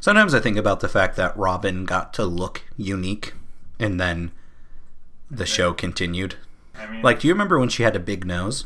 Sometimes I think about the fact that Robin got to look unique, and then the show continued. Like, do you remember when she had a big nose?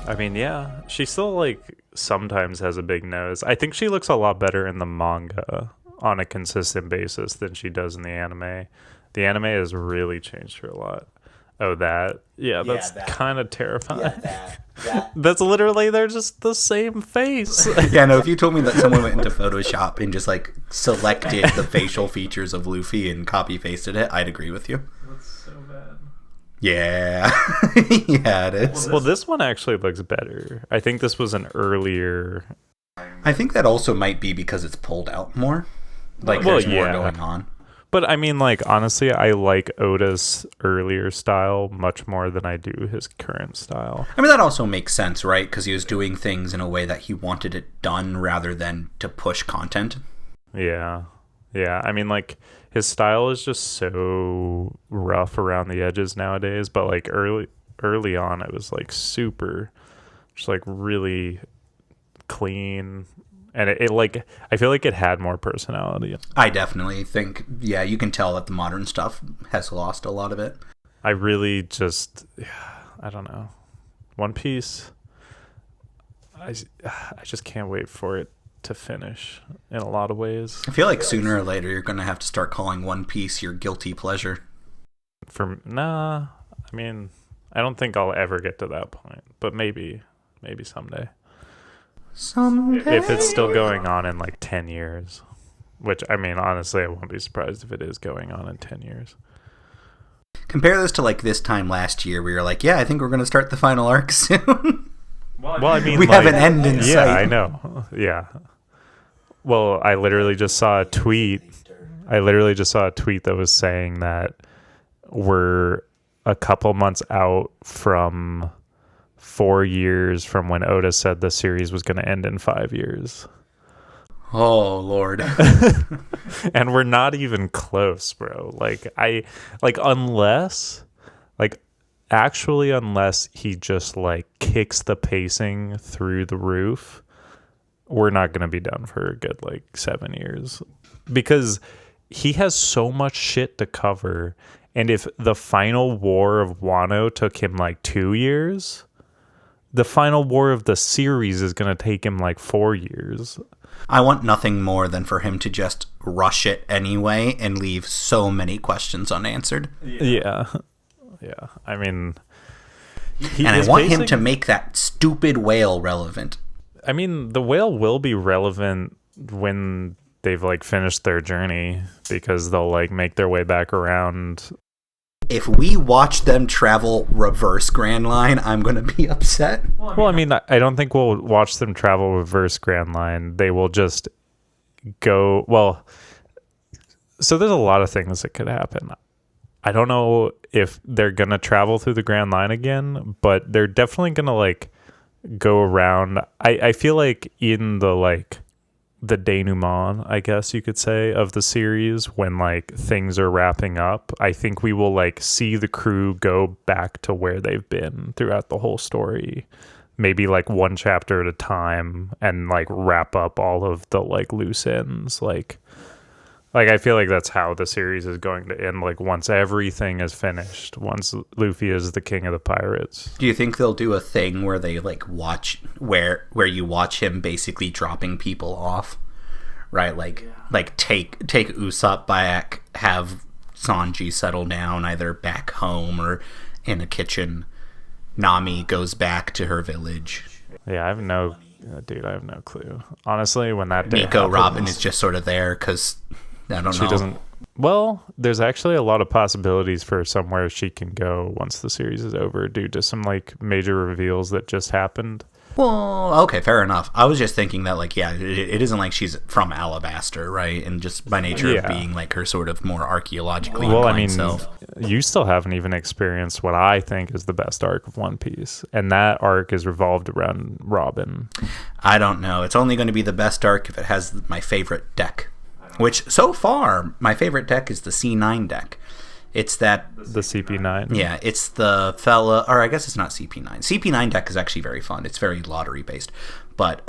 I mean, yeah, she still, like, sometimes has a big nose. I think she looks a lot better in the manga on a consistent basis than she does in the anime. The anime has really changed her a lot. Oh, that? Yeah, that's kind of terrifying. Yeah, that. That's literally, they're just the same face. Yeah, no, if you told me that someone went into Photoshop and just, like, selected the facial features of Luffy and copy-pasted it, I'd agree with you. That's so bad. Yeah. Yeah, it is. Well, this one actually looks better. I think this was an earlier... I think that also might be because it's pulled out more. Like, there's more going on. But, I mean, like, honestly, I like Oda's earlier style much more than I do his current style. I mean, that also makes sense, right? Because he was doing things in a way that he wanted it done rather than to push content. Yeah. Yeah, I mean, like, his style is just so rough around the edges nowadays, but, like, early on, it was, like, super, just, like, really clean, and it like, I feel like it had more personality. I definitely think, yeah, you can tell that the modern stuff has lost a lot of it. I really just, I don't know, One Piece, I just can't wait for it to finish in a lot of ways. I feel like sooner or later you're going to have to start calling One Piece your guilty pleasure. I mean, I don't think I'll ever get to that point, but maybe someday. If it's still going on in like 10 years, which, I mean, honestly, I won't be surprised if it is going on in 10 years. Compare this to like this time last year where you're like, yeah, I think we're going to start the final arc soon. Well, I mean, we like, have an end in sight. Yeah, I know. Yeah. Well, I literally just saw a tweet. That was saying that we're a couple months out from 4 years from when Oda said the series was going to end in 5 years. Oh, Lord. And we're not even close, bro. Unless he just, like, kicks the pacing through the roof, we're not going to be done for a good, like, 7 years. Because he has so much shit to cover. And if the final war of Wano took him, like, 2 years, the final war of the series is going to take him, like, 4 years. I want nothing more than for him to just rush it anyway and leave so many questions unanswered. Yeah. Yeah. I mean... And I want him to make that stupid whale relevant. I mean, the whale will be relevant when they've, like, finished their journey, because they'll, like, make their way back around. If we watch them travel reverse Grand Line, I'm going to be upset. Well, I mean, I don't think we'll watch them travel reverse Grand Line. They will just go... Well, so there's a lot of things that could happen. I don't know if they're going to travel through the Grand Line again, but they're definitely going to, like, go around. I feel like in the, like, the denouement, I guess you could say, of the series, when, like, things are wrapping up, I think we will, like, see the crew go back to where they've been throughout the whole story, maybe, like, one chapter at a time, and, like, wrap up all of the, like, loose ends. Like I feel like that's how the series is going to end, like, once everything is finished, once Luffy is the king of the pirates. Do you think they'll do a thing where they, like, watch, where you watch him basically dropping people off, right? Like take Usopp back, have Sanji settle down either back home or in a kitchen. Nami goes back to her village. Yeah, I have no clue. Honestly, when that day Nico happens, Robin is just sort of there because... I don't know. She doesn't. Well, there's actually a lot of possibilities for somewhere she can go once the series is over, due to some, like, major reveals that just happened. Well, okay, fair enough. I was just thinking that, like, yeah, it isn't like she's from Alabaster, right? And just by nature of being, like, her sort of more archaeologically inclined self. You still haven't even experienced what I think is the best arc of One Piece, and that arc is revolved around Robin. I don't know. It's only going to be the best arc if it has my favorite deck, which, so far, my favorite deck is the C9 deck. It's the CP9. Yeah, it's the fella, or I guess it's not CP9. CP9 deck is actually very fun. It's very lottery based, but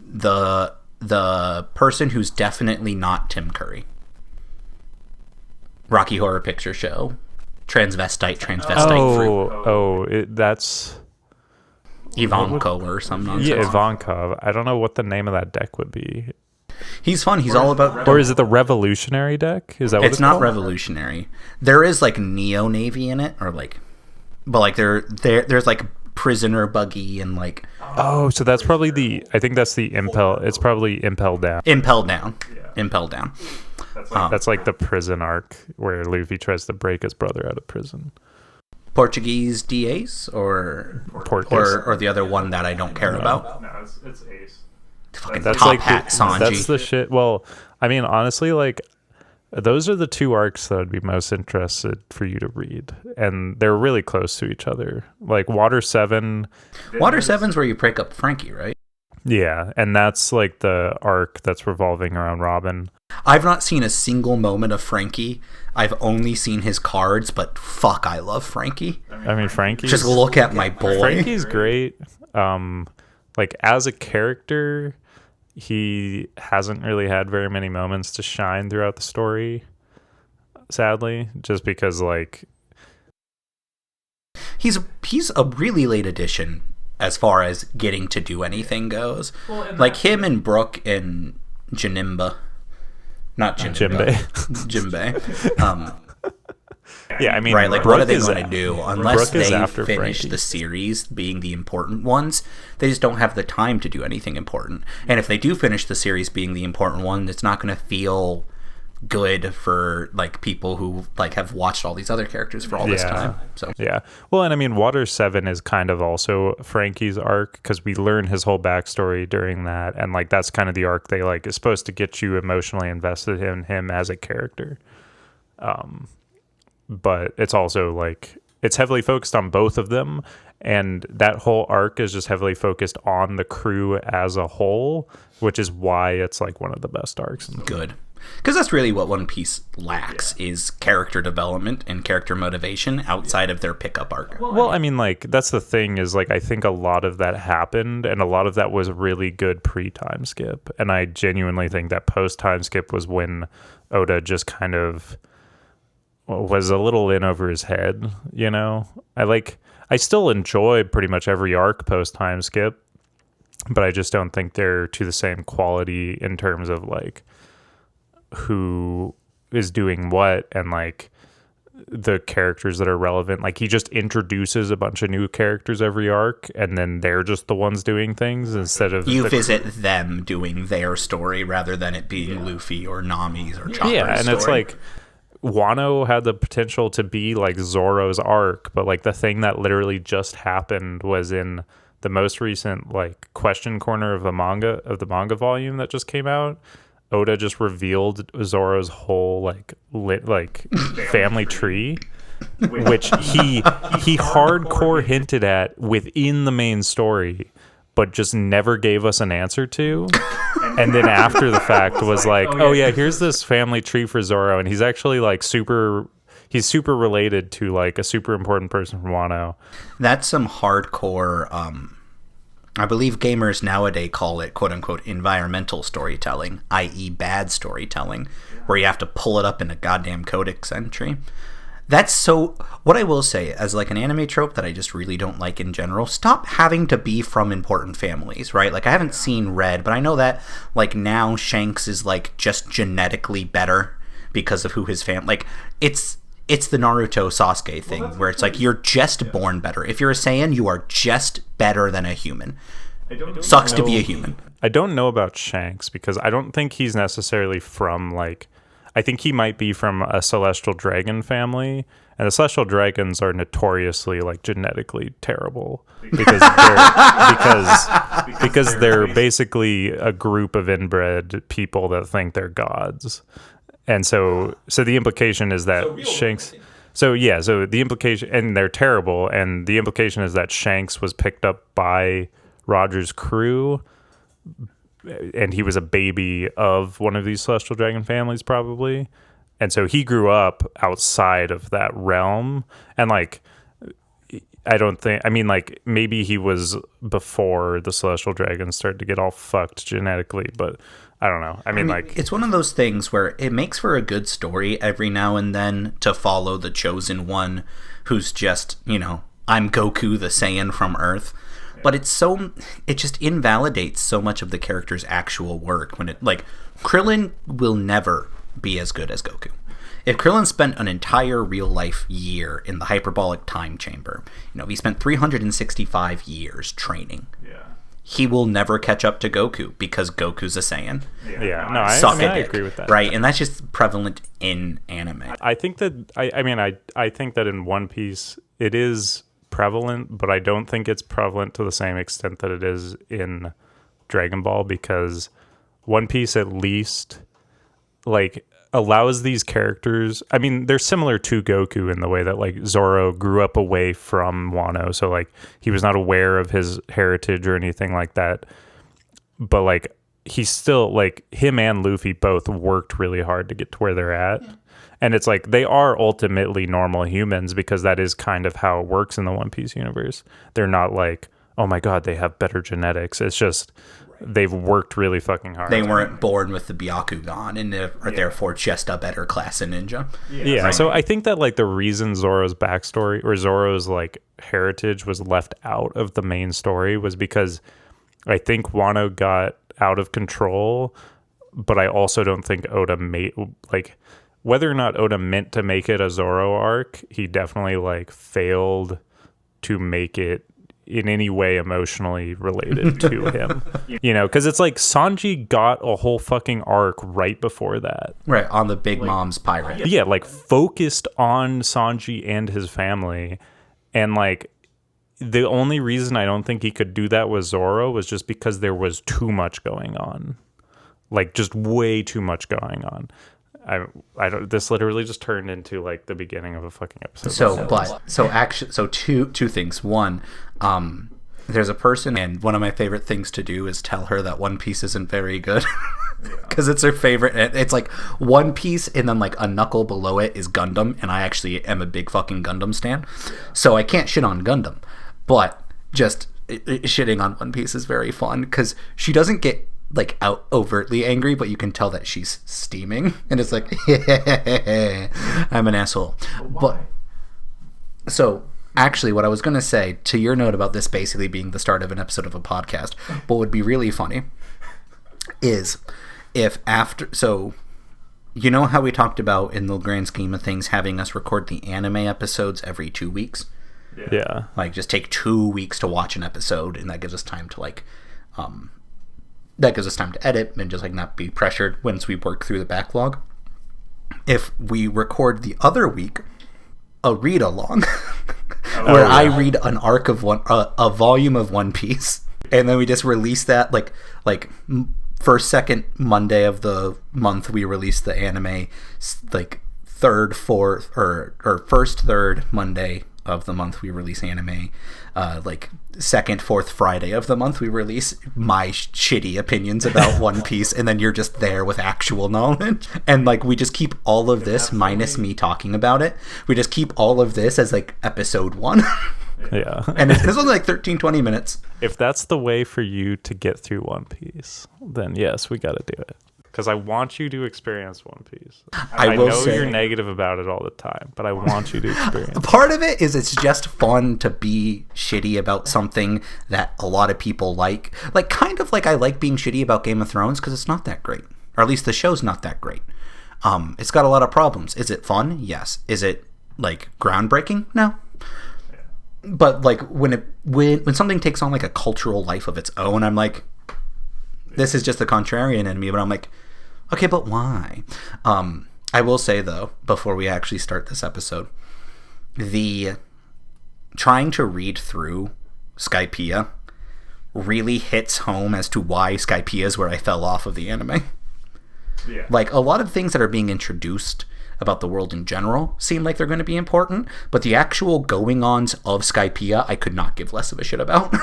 the person who's definitely not Tim Curry, Rocky Horror Picture Show, transvestite fruit. That's Ivanko or something. Yeah, Ivankov. I don't know what the name of that deck would be. He's fun. He's all about... Or is it the Revolutionary deck? Is that what it's not called? Revolutionary. There is, like, Neo Navy in it, or, like... But, like, there's, like, Prisoner Buggy and, like... Oh, so that's probably the... I think that's the Impel... It's probably Impel Down. Impel Down. Yeah. Impel Down. That's like the prison arc where Luffy tries to break his brother out of prison. Portuguese DAs? Or the other one that I don't care about? No, it's Ace. Fucking that's top like hat Sanji. That's the shit. Well, I mean, honestly, like, those are the two arcs that I'd be most interested for you to read, and they're really close to each other. Like Water 7. Water 7's where you break up Frankie, right? Yeah, and that's like the arc that's revolving around Robin. I've not seen a single moment of Frankie. I've only seen his cards, but fuck, I love Frankie. I mean, Frankie. Just look at my boy. Frankie's great. Like as a character, he hasn't really had very many moments to shine throughout the story, sadly, just because, like, he's a really late addition as far as getting to do anything goes. Well, like him and Brooke and Jinbe. Yeah, I mean, right, like, Brooke, what are they going to do unless they finish Frankie. the series being the important ones? They just don't have the time to do anything important. And if they do finish the series being the important one, it's not going to feel good for, like, people who, like, have watched all these other characters for all this time. So yeah, well, and I mean, Water 7 is kind of also Frankie's arc because we learn his whole backstory during that, and, like, that's kind of the arc they, like, is supposed to get you emotionally invested in him as a character. But it's also, like, it's heavily focused on both of them, and that whole arc is just heavily focused on the crew as a whole, which is why it's, like, one of the best arcs. Good. Because that's really what One Piece lacks, is character development and character motivation outside of their pickup arc. Well, I mean, like, that's the thing is, like, I think a lot of that happened, and a lot of that was really good pre-time skip, and I genuinely think that post-time skip was when Oda just kind of was a little in over his head, you know? I still enjoy pretty much every arc post-time skip, but I just don't think they're to the same quality in terms of, like, who is doing what and, like, the characters that are relevant. Like, he just introduces a bunch of new characters every arc, and then they're just the ones doing things instead of visit them doing their story rather than it being Luffy or Nami's or Chopper's and story. It's like Wano had the potential to be like Zoro's arc, but, like, the thing that literally just happened was in the most recent, like, question corner of the manga volume that just came out. Oda just revealed Zoro's whole, like, family tree, which he hardcore hinted at within the main story, but just never gave us an answer to. And then after the fact was like, oh yeah, here's this family tree for Zoro, and he's actually, like, he's super related to, like, a super important person from Wano. That's some hardcore, I believe gamers nowadays call it quote-unquote environmental storytelling, i.e. bad storytelling, where you have to pull it up in a goddamn codex entry. That's so... What I will say, as, like, an anime trope that I just really don't like in general, stop having to be from important families, right? Like, I haven't seen Red, but I know that, like, now Shanks is, like, just genetically better because of who his family... Like, it's the Naruto Sasuke thing, where it's like, you're just born better. If you're a Saiyan, you are just better than a human. Sucks to be a human. I don't know about Shanks, because I don't think he's necessarily from, like... I think he might be from a celestial dragon family, And the celestial dragons are notoriously like genetically terrible because they're basically a group of inbred people that think they're gods. And so the implication is that Shanks So the implication, and they're terrible, and the implication is that Shanks was picked up by Roger's crew, and he was a baby of one of these celestial dragon families probably. And so he grew up outside of that realm, and like maybe he was before the celestial dragons started to get all fucked genetically, but I don't know. I mean, it's one of those things where it makes for a good story every now and then to follow the chosen one who's just, I'm Goku the Saiyan from Earth. But it just invalidates so much of the character's actual work when Krillin will never be as good as Goku. If Krillin spent an entire real life year in the hyperbolic time chamber, he spent 365 years training. Yeah. He will never catch up to Goku because Goku's a Saiyan. Yeah, no, I agree with that. Right, and that's just prevalent in anime. I think that I think that in One Piece it is prevalent, but I don't think it's prevalent to the same extent that it is in Dragon Ball, because One Piece at least allows these characters. I mean, they're similar to Goku in the way that Zoro grew up away from Wano, so he was not aware of his heritage or anything like that. But he's still him and Luffy both worked really hard to get to where they're at. Yeah. And it's they are ultimately normal humans, because that is kind of how it works in the One Piece universe. They're not oh my god, they have better genetics. It's just they've worked really fucking hard. They weren't born with the Byakugan and are therefore just a better class of ninja. Yeah. Right. So I think that the reason Zoro's backstory or Zoro's heritage was left out of the main story was because I think Wano got out of control, but I also don't think Oda made whether or not Oda meant to make it a Zoro arc, he definitely failed to make it in any way emotionally related to him. Because it's Sanji got a whole fucking arc right before that. Right, on the Big Mom's pirate. Yeah, focused on Sanji and his family. And the only reason I don't think he could do that with Zoro was just because there was too much going on. Just way too much going on. I don't. This literally just turned into the beginning of a fucking episode. So two things. One, there's a person, and one of my favorite things to do is tell her that One Piece isn't very good, because it's her favorite. It's One Piece, and then a knuckle below it is Gundam, and I actually am a big fucking Gundam stan, so I can't shit on Gundam, but just shitting on One Piece is very fun because she doesn't get out overtly angry, but you can tell that she's steaming, and it's I'm an asshole. But so actually what I was going to say to your note about this basically being the start of an episode of a podcast, what would be really funny is if after, so how we talked about in the grand scheme of things having us record the anime episodes every 2 weeks? Yeah. Just take 2 weeks to watch an episode, and that gives us time to that gives us time to edit and just not be pressured once we work through the backlog. If we record the other week a read along where I read an arc of a volume of One Piece, and then we just release that first, second Monday of the month we release the anime, third, fourth, or first, third Monday of the month we release anime, second, fourth Friday of the month we release my shitty opinions about One Piece, and then you're just there with actual knowledge, and we just keep all of this minus me talking about it. We just keep all of this as episode 1. Yeah. And this was 13-20 minutes. If that's the way for you to get through One Piece, then yes, we got to do it. Because I want you to experience One Piece. I know you're negative about it all the time, but I want you to experience it. Part of it is it's just fun to be shitty about something that a lot of people like. Kind of I like being shitty about Game of Thrones because it's not that great. Or at least the show's not that great. It's got a lot of problems. Is it fun? Yes. Is it, groundbreaking? No. But, when something takes on, a cultural life of its own, I'm this is just the contrarian in me, but I'm okay, but why? I will say, though, before we actually start this episode, the trying to read through Skypiea really hits home as to why Skypiea is where I fell off of the anime. Yeah. Like, a lot of things that are being introduced about the world in general seem like they're going to be important, but the actual going-ons of Skypiea I could not give less of a shit about.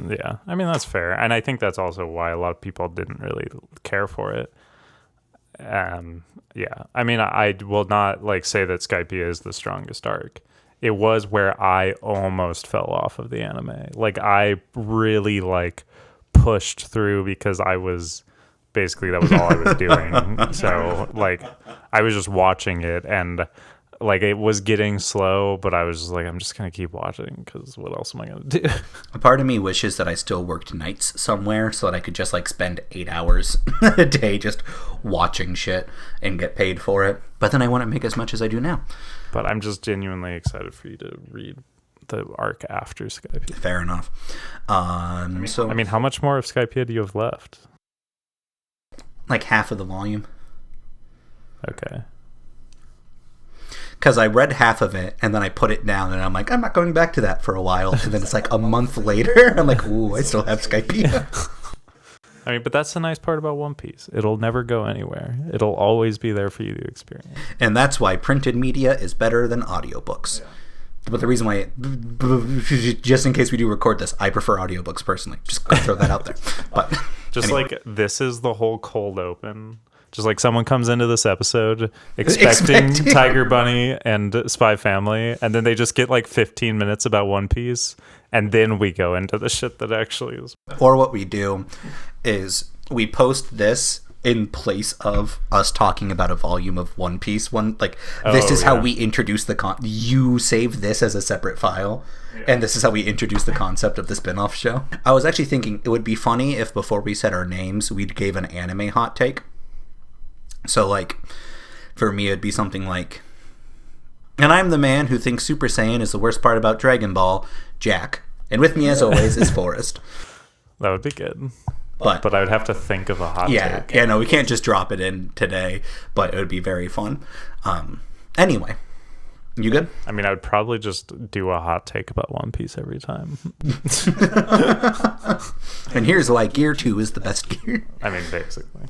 Yeah, I mean, that's fair. And I think that's also why a lot of people didn't really care for it. Yeah, I mean, I will not like say that Skypiea is the strongest arc. It was where I almost fell off of the anime. Like, I really like pushed through because I was basically, that was all I was doing. So like, I was just watching it, and like, it was getting slow, but I was just like, I'm just gonna keep watching because what else am I gonna do? A part of me wishes that I still worked nights somewhere so that I could just like spend 8 hours a day just watching shit and get paid for it. But then I wouldn't make as much as I do now. But I'm just genuinely excited for you to read the arc after Skypiea. Fair enough. So I mean, how much more of Skypiea do you have left? like half of the volume. Okay. Because I read half of it and then I put it down and I'm like, I'm not going back to that for a while. And then it's like a month later, I'm like, ooh, I still have Skypiea. I mean, but that's the nice part about One Piece. It'll never go anywhere. It'll always be there for you to experience. And that's why printed media is better than audiobooks. Yeah. But the reason why, just in case we do record this, I prefer audiobooks personally. Just gonna throw that out there. But just anyway. Like, this is the whole cold open. Just like someone comes into this episode expecting Tiger Bunny and Spy Family, and then they just get like 15 minutes about One Piece, and then we go into the shit that actually is. Or what we do is we post this in place of us talking about a volume of One Piece. This is how we introduce the you save this as a separate file, and this is how we introduce the concept of the spin-off show. I was actually thinking it would be funny if before we said our names, we gave an anime hot take. So, like, for me, it'd be something like, and I'm the man who thinks Super Saiyan is the worst part about Dragon Ball, Jack. And with me, as always, is Forrest. That would be good. But I would have to think of a hot take. Yeah, no, we can't just drop it in today, but it would be very fun. Anyway, you good? I mean, I would probably just do a hot take about One Piece every time. And here's why Gear 2 is the best gear. I mean, basically.